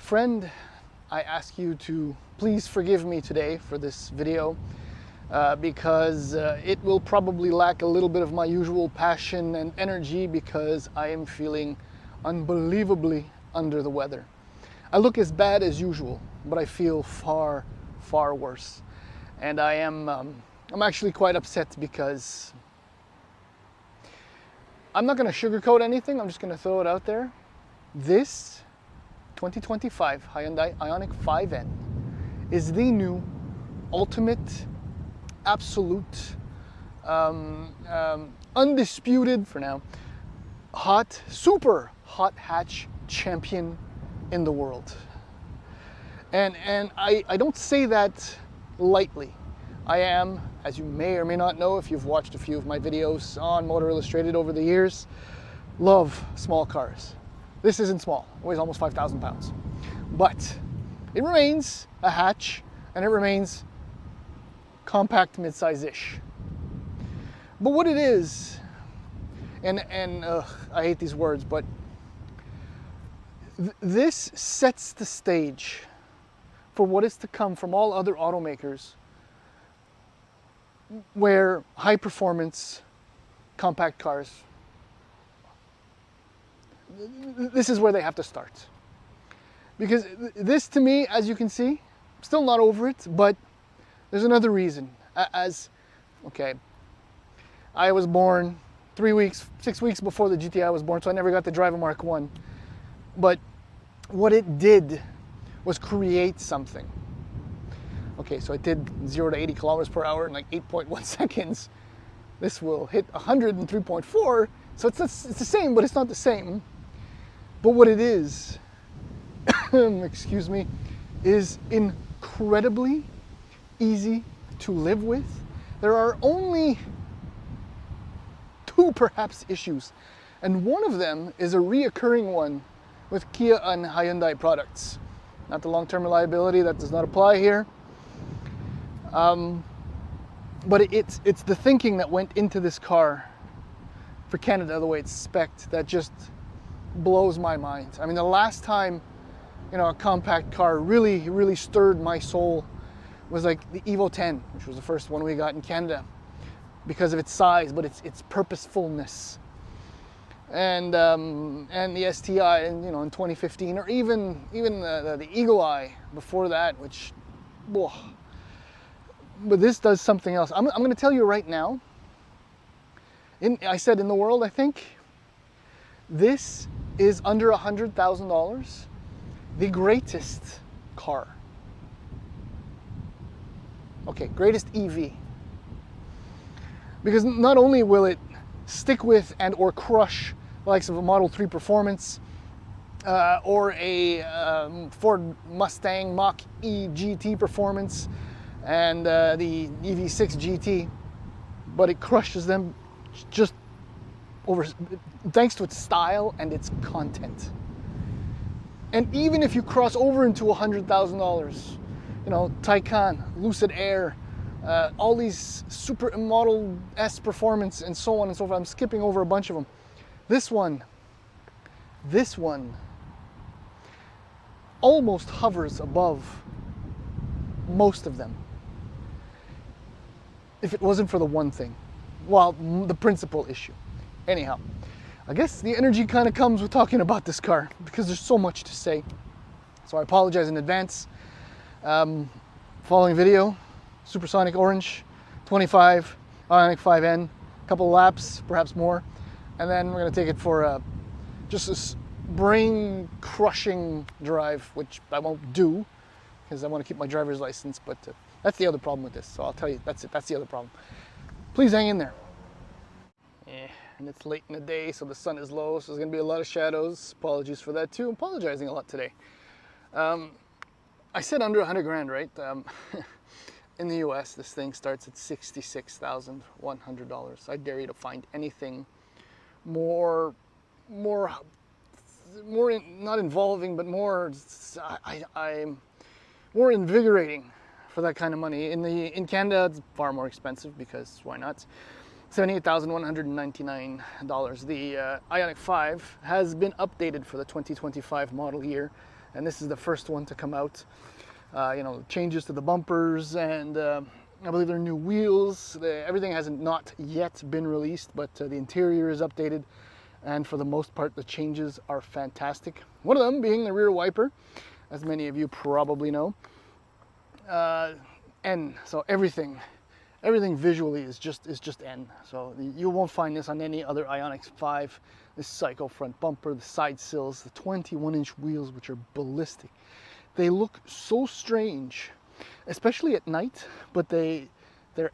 Friend, I ask you to please forgive me today for this video because it will probably lack a little bit of my usual passion and energy because I am feeling unbelievably under the weather. I look as bad as usual, but I feel far, far worse. And I'm actually quite upset because I'm not going to sugarcoat anything. I'm just going to throw it out there. This 2025 Hyundai Ioniq 5N is the new ultimate, absolute, undisputed for now, super hot hatch champion in the world. And I don't say that lightly. I am, as you may or may not know if you've watched a few of my videos on Motor Illustrated over the years, love small cars. This isn't small, it weighs almost 5,000 pounds. But it remains a hatch and it remains compact midsize-ish. But what it is, and I hate these words, but this sets the stage for what is to come from all other automakers where high performance compact cars, this is where they have to start. Because this, to me, as you can see, I'm still not over it, but there's another reason. Okay, I was born 6 weeks before the GTI was born, so I never got to drive a Mark 1. But what it did was create something. Okay, so it did 0 to 80 kilometers per hour in like 8.1 seconds. This will hit 100 in 3.4, so it's the same, but it's not the same. But what it is, excuse me, is incredibly easy to live with. There are only 2 perhaps issues, and one of them is a reoccurring one with Kia and Hyundai products. Not the long-term reliability, that does not apply here. But it's the thinking that went into this car for Canada, the way it's spec'd, that just blows my mind. I mean, the last time, a compact car really stirred my soul was like the Evo 10, which was the first one we got in Canada because of its size, but its purposefulness. And the STI, in 2015, or even the Eagle Eye before that, which, whoa. But this does something else. I'm going to tell you right now. I said in the world, I think this is under $100,000, the greatest car. Okay, greatest EV. Because not only will it stick with and or crush the likes of a Model 3 Performance or a Ford Mustang Mach-E GT Performance and the EV6 GT, but it crushes them just over thanks to its style and its content. And even if you cross over into $100,000, Taycan, Lucid Air, all these super Model S Performance and so on and so forth. I'm skipping over a bunch of them. This one almost hovers above most of them. If it wasn't for the one thing, the principal issue. Anyhow, I guess the energy kind of comes with talking about this car because there's so much to say. So I apologize in advance. Following video, Supersonic Orange, 25, Ioniq 5N, a couple laps, perhaps more, and then we're going to take it for just this brain-crushing drive, which I won't do because I want to keep my driver's license, but that's the other problem with this, so I'll tell you, that's it, that's the other problem. Please hang in there. And it's late in the day, so the sun is low, so there's going to be a lot of shadows. Apologies for that too. I'm apologizing a lot today. I said under 100 grand, right? In the US, this thing starts at $66,100. I dare you to find anything more not involving, but more invigorating for that kind of money. In Canada, it's far more expensive because why not? $78,199. The Ioniq 5 has been updated for the 2025 model year and this is the first one to come out. You know, changes to the bumpers, and I believe there are new wheels. Everything hasn't not yet been released, but the interior is updated, and for the most part the changes are fantastic. One of them being the rear wiper, as many of you probably know. N, so everything visually is just N. So you won't find this on any other Ioniq 5. This psycho front bumper, the side sills, the 21-inch wheels, which are ballistic. They look so strange, especially at night, but they're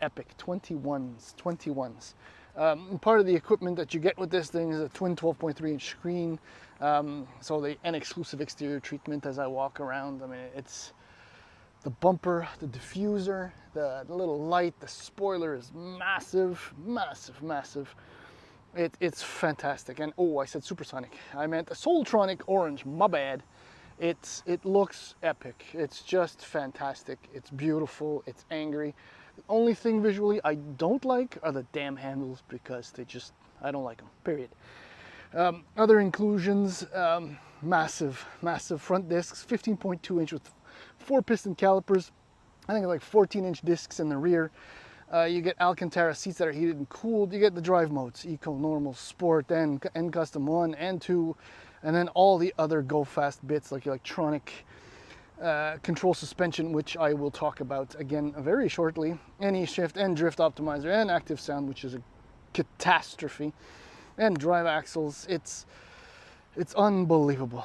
epic. 21s. Part of the equipment that you get with this thing is a twin 12.3-inch screen. So an exclusive exterior treatment as I walk around. I mean, it's the bumper, the diffuser, the little light, the spoiler is massive. It's fantastic. And oh, I said supersonic. I meant a Soultronic orange, my bad. It looks epic. It's just fantastic. It's beautiful. It's angry. The only thing visually I don't like are the damn handles, because I don't like them, period. Other inclusions, massive front discs, 15.2-inch with 4-piston calipers. I think like 14-inch discs in the rear. You get Alcantara seats that are heated and cooled. You get the drive modes, Eco, Normal, Sport, and Custom 1 and 2. And then all the other go fast bits like electronic control suspension, which I will talk about again very shortly. Any shift and drift optimizer and active sound, which is a catastrophe. And drive axles. It's unbelievable.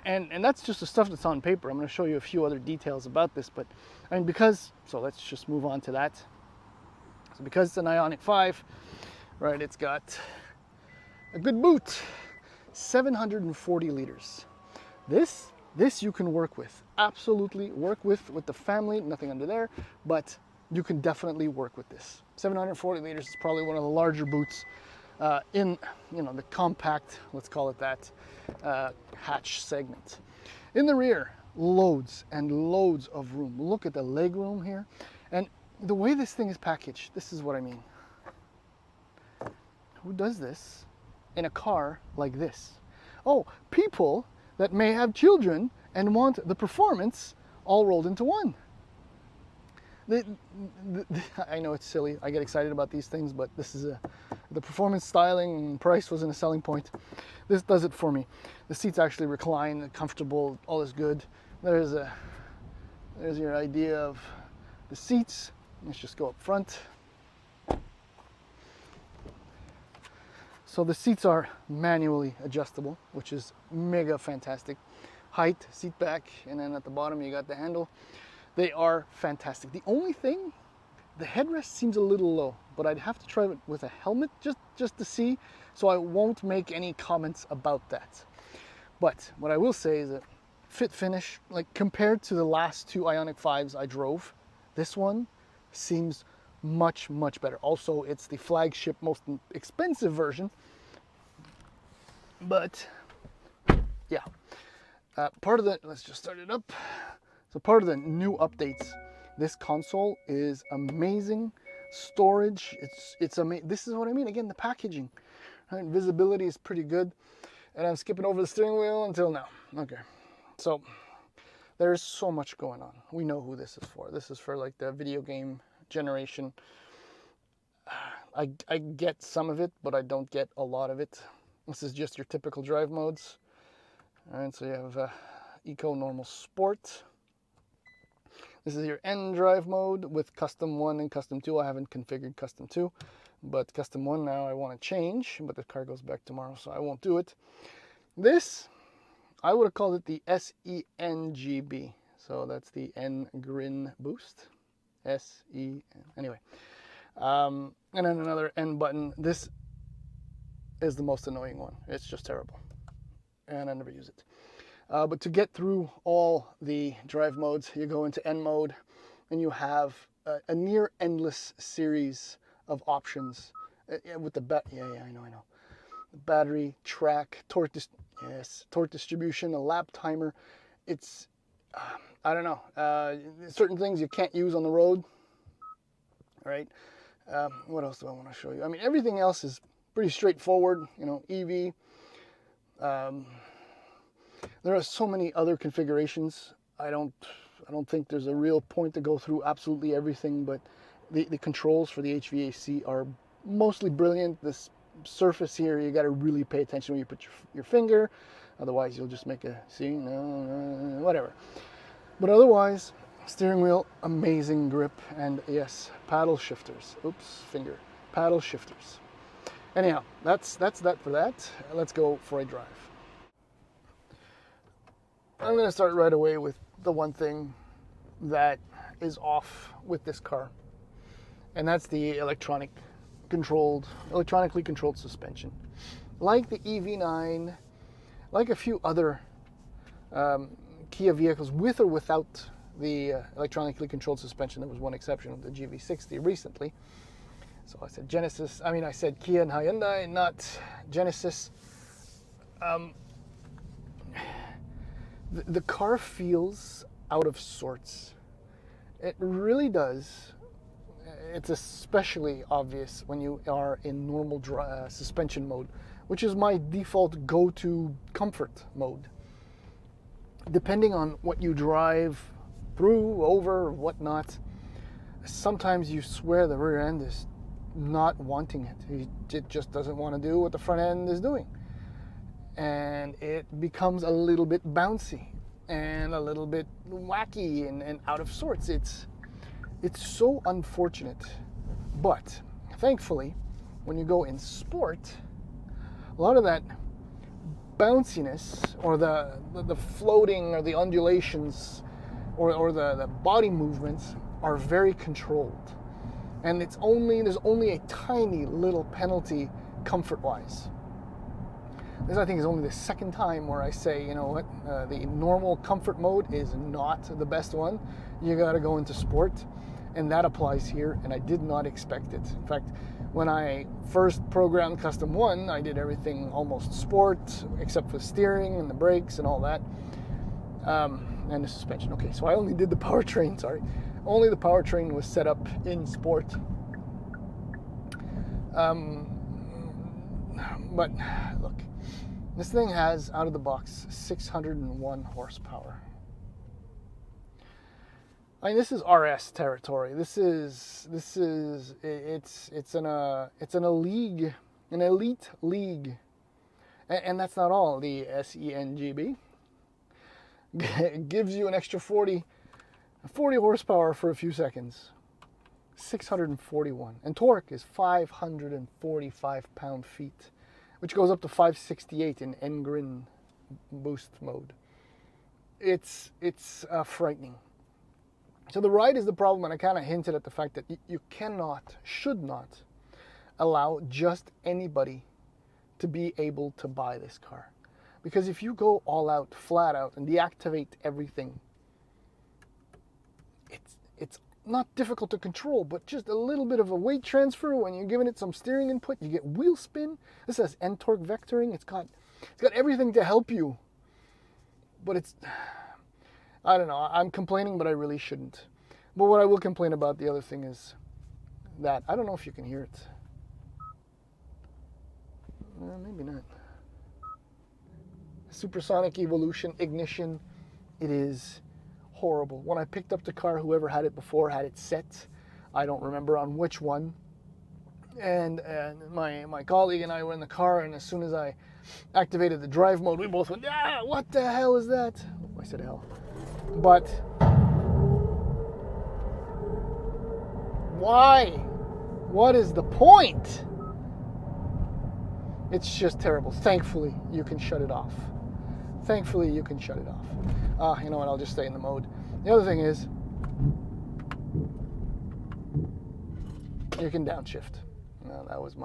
And that's just the stuff that's on paper. I'm going to show you a few other details about this, but I mean, so let's just move on to that. So because it's an Ioniq 5, right, it's got a good boot, 740 liters. This you can work with, absolutely work with the family, nothing under there, but you can definitely work with this. 740 liters is probably one of the larger boots in, you know, the compact, let's call it that, hatch segment. In the rear, loads and loads of room. Look at the leg room here. And the way this thing is packaged, this is what I mean. Who does this in a car like this? Oh, people that may have children and want the performance all rolled into one. I know it's silly. I get excited about these things, but this is the performance, styling, and price wasn't a selling point. This does it for me. The seats actually recline, comfortable, all is good. There's your idea of the seats. Let's just go up front. So the seats are manually adjustable, which is mega fantastic. Height, seat back, and then at the bottom you got the handle. They are fantastic. The only thing, the headrest seems a little low, but I'd have to try it with a helmet just to see, so I won't make any comments about that. But what I will say is that fit finish, like compared to the last two Ioniq 5s I drove, this one seems much better. Also, it's the flagship, most expensive version, but yeah. Part of the, let's just start it up. So part of the new updates, this console is amazing. Storage, it's amazing. This is what I mean. Again, the packaging, right? Visibility is pretty good. And I'm skipping over the steering wheel until now. Okay, so there's so much going on. We know who this is for. This is for like the video game generation. I get some of it, but I don't get a lot of it. This is just your typical drive modes. All right, so you have Eco, Normal, Sport. This is your N drive mode with Custom 1 and Custom 2. I haven't configured Custom 2, but Custom 1 now I want to change, but the car goes back tomorrow, so I won't do it. This, I would have called it the SENGB. So that's the N Grin Boost. SEN, anyway. And then another N button. This is the most annoying one. It's just terrible. And I never use it. But to get through all the drive modes, you go into N mode, and you have a near endless series of options with the I know. The battery, track, torque distribution, a lap timer. It's I don't know. Certain things you can't use on the road. All right. What else do I want to show you? I mean, everything else is pretty straightforward. You know, EV. There are so many other configurations. I don't think there's a real point to go through absolutely everything, but the controls for the HVAC are mostly brilliant. This surface here, you got to really pay attention when you put your finger, otherwise you'll just make a whatever. But otherwise, steering wheel, amazing grip, and yes, paddle shifters. Oops, finger. Paddle shifters. Anyhow, that's that for that. Let's go for a drive. I'm going to start right away with the one thing that is off with this car, and that's the electronically controlled suspension. Like the EV9, like a few other Kia vehicles with or without the electronically controlled suspension. There was one exception with the GV60 recently. So I said Kia and Hyundai, not Genesis. The car feels out of sorts. It really does. It's especially obvious when you are in normal suspension mode, which is my default go-to comfort mode. Depending on what you drive through, over, whatnot, sometimes you swear the rear end is not wanting it. It just doesn't want to do what the front end is doing. And it becomes a little bit bouncy and a little bit wacky and out of sorts. It's so unfortunate. But thankfully, when you go in sport, a lot of that bounciness or the floating or the undulations or the body movements are very controlled. And there's only a tiny little penalty comfort-wise. This, I think, is only the second time where I say, you know what, the normal comfort mode is not the best one. You got to go into sport, and that applies here, and I did not expect it. In fact, when I first programmed Custom 1, I did everything almost sport, except for the steering and the brakes and all that, and the suspension. Okay, so I only did the powertrain, sorry. Only the powertrain was set up in sport. But look, this thing has, out of the box, 601 horsepower. I mean, this is RS territory. It's in a league, an elite league, and that's not all. The SENGB gives you an extra 40 horsepower for a few seconds. 641, and torque is 545 pound-feet, which goes up to 568 in Engrin boost mode. It's frightening. So the ride is the problem, and I kind of hinted at the fact that you should not allow just anybody to be able to buy this car. Because if you go all out, flat out, and deactivate everything, it's not difficult to control, but just a little bit of a weight transfer when you're giving it some steering input. You get wheel spin. This has end-torque vectoring. It's got everything to help you. But I don't know, I'm complaining, but I really shouldn't. But what I will complain about, the other thing is that, I don't know if you can hear it. Maybe not. Supersonic evolution, ignition, it is horrible. When I picked up the car, whoever had it before had it set. I don't remember on which one. And my colleague and I were in the car, and as soon as I activated the drive mode, we both went, ah, what the hell is that? I said hell. But why? What is the point? It's just terrible. Thankfully, you can shut it off. Thankfully, you can shut it off. You know what? I'll just stay in the mode. The other thing is, you can downshift. That was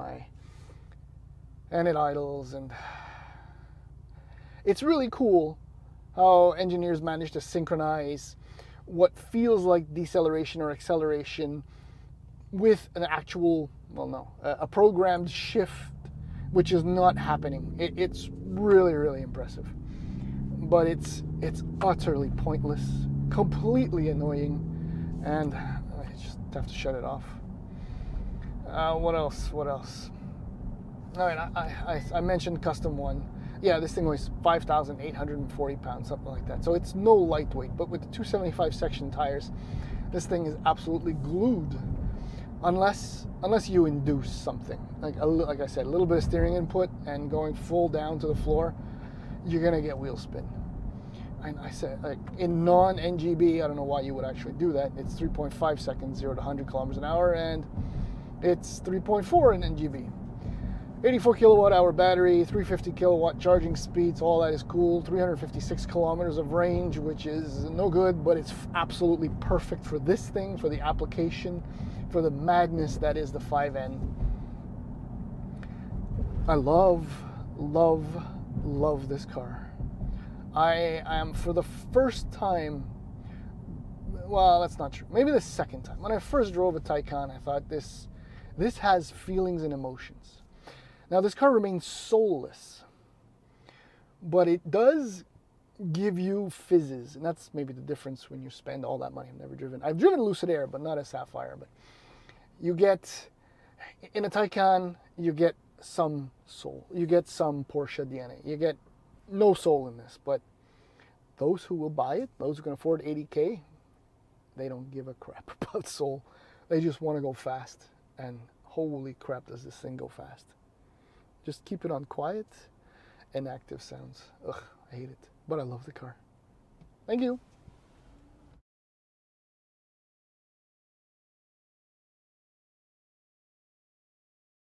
and it idles, and it's really cool how engineers manage to synchronize what feels like deceleration or acceleration with an actual, a programmed shift, which is not happening. It's really, really impressive. But it's utterly pointless, completely annoying, and I just have to shut it off. What else? I mean, I mentioned Custom 1. yeah, this thing weighs 5,840 pounds, something like that. So it's no lightweight, but with the 275 section tires, this thing is absolutely glued, unless you induce something. Like I said, a little bit of steering input and going full down to the floor, you're gonna get wheel spin. And I said, like, in non-NGB, I don't know why you would actually do that. It's 3.5 seconds, 0 to 100 kilometers an hour, and it's 3.4 in NGB. 84 kilowatt hour battery, 350 kilowatt charging speeds, all that is cool. 356 kilometers of range, which is no good, but it's absolutely perfect for this thing, for the application, for the madness that is the 5N. I love this car. I am, for the first time, well, that's not true. Maybe the second time. When I first drove a Taycan, I thought this has feelings and emotions. Now, this car remains soulless, but it does give you fizzes, and that's maybe the difference when you spend all that money. I've driven Lucid Air, but not a Sapphire. But you get, in a Taycan, you get some soul. You get some Porsche DNA. You get no soul in this, but those who will buy it, those who can afford 80K, they don't give a crap about soul. They just want to go fast, and holy crap does this thing go fast. Just keep it on quiet and active sounds. Ugh, I hate it, but I love the car. Thank you.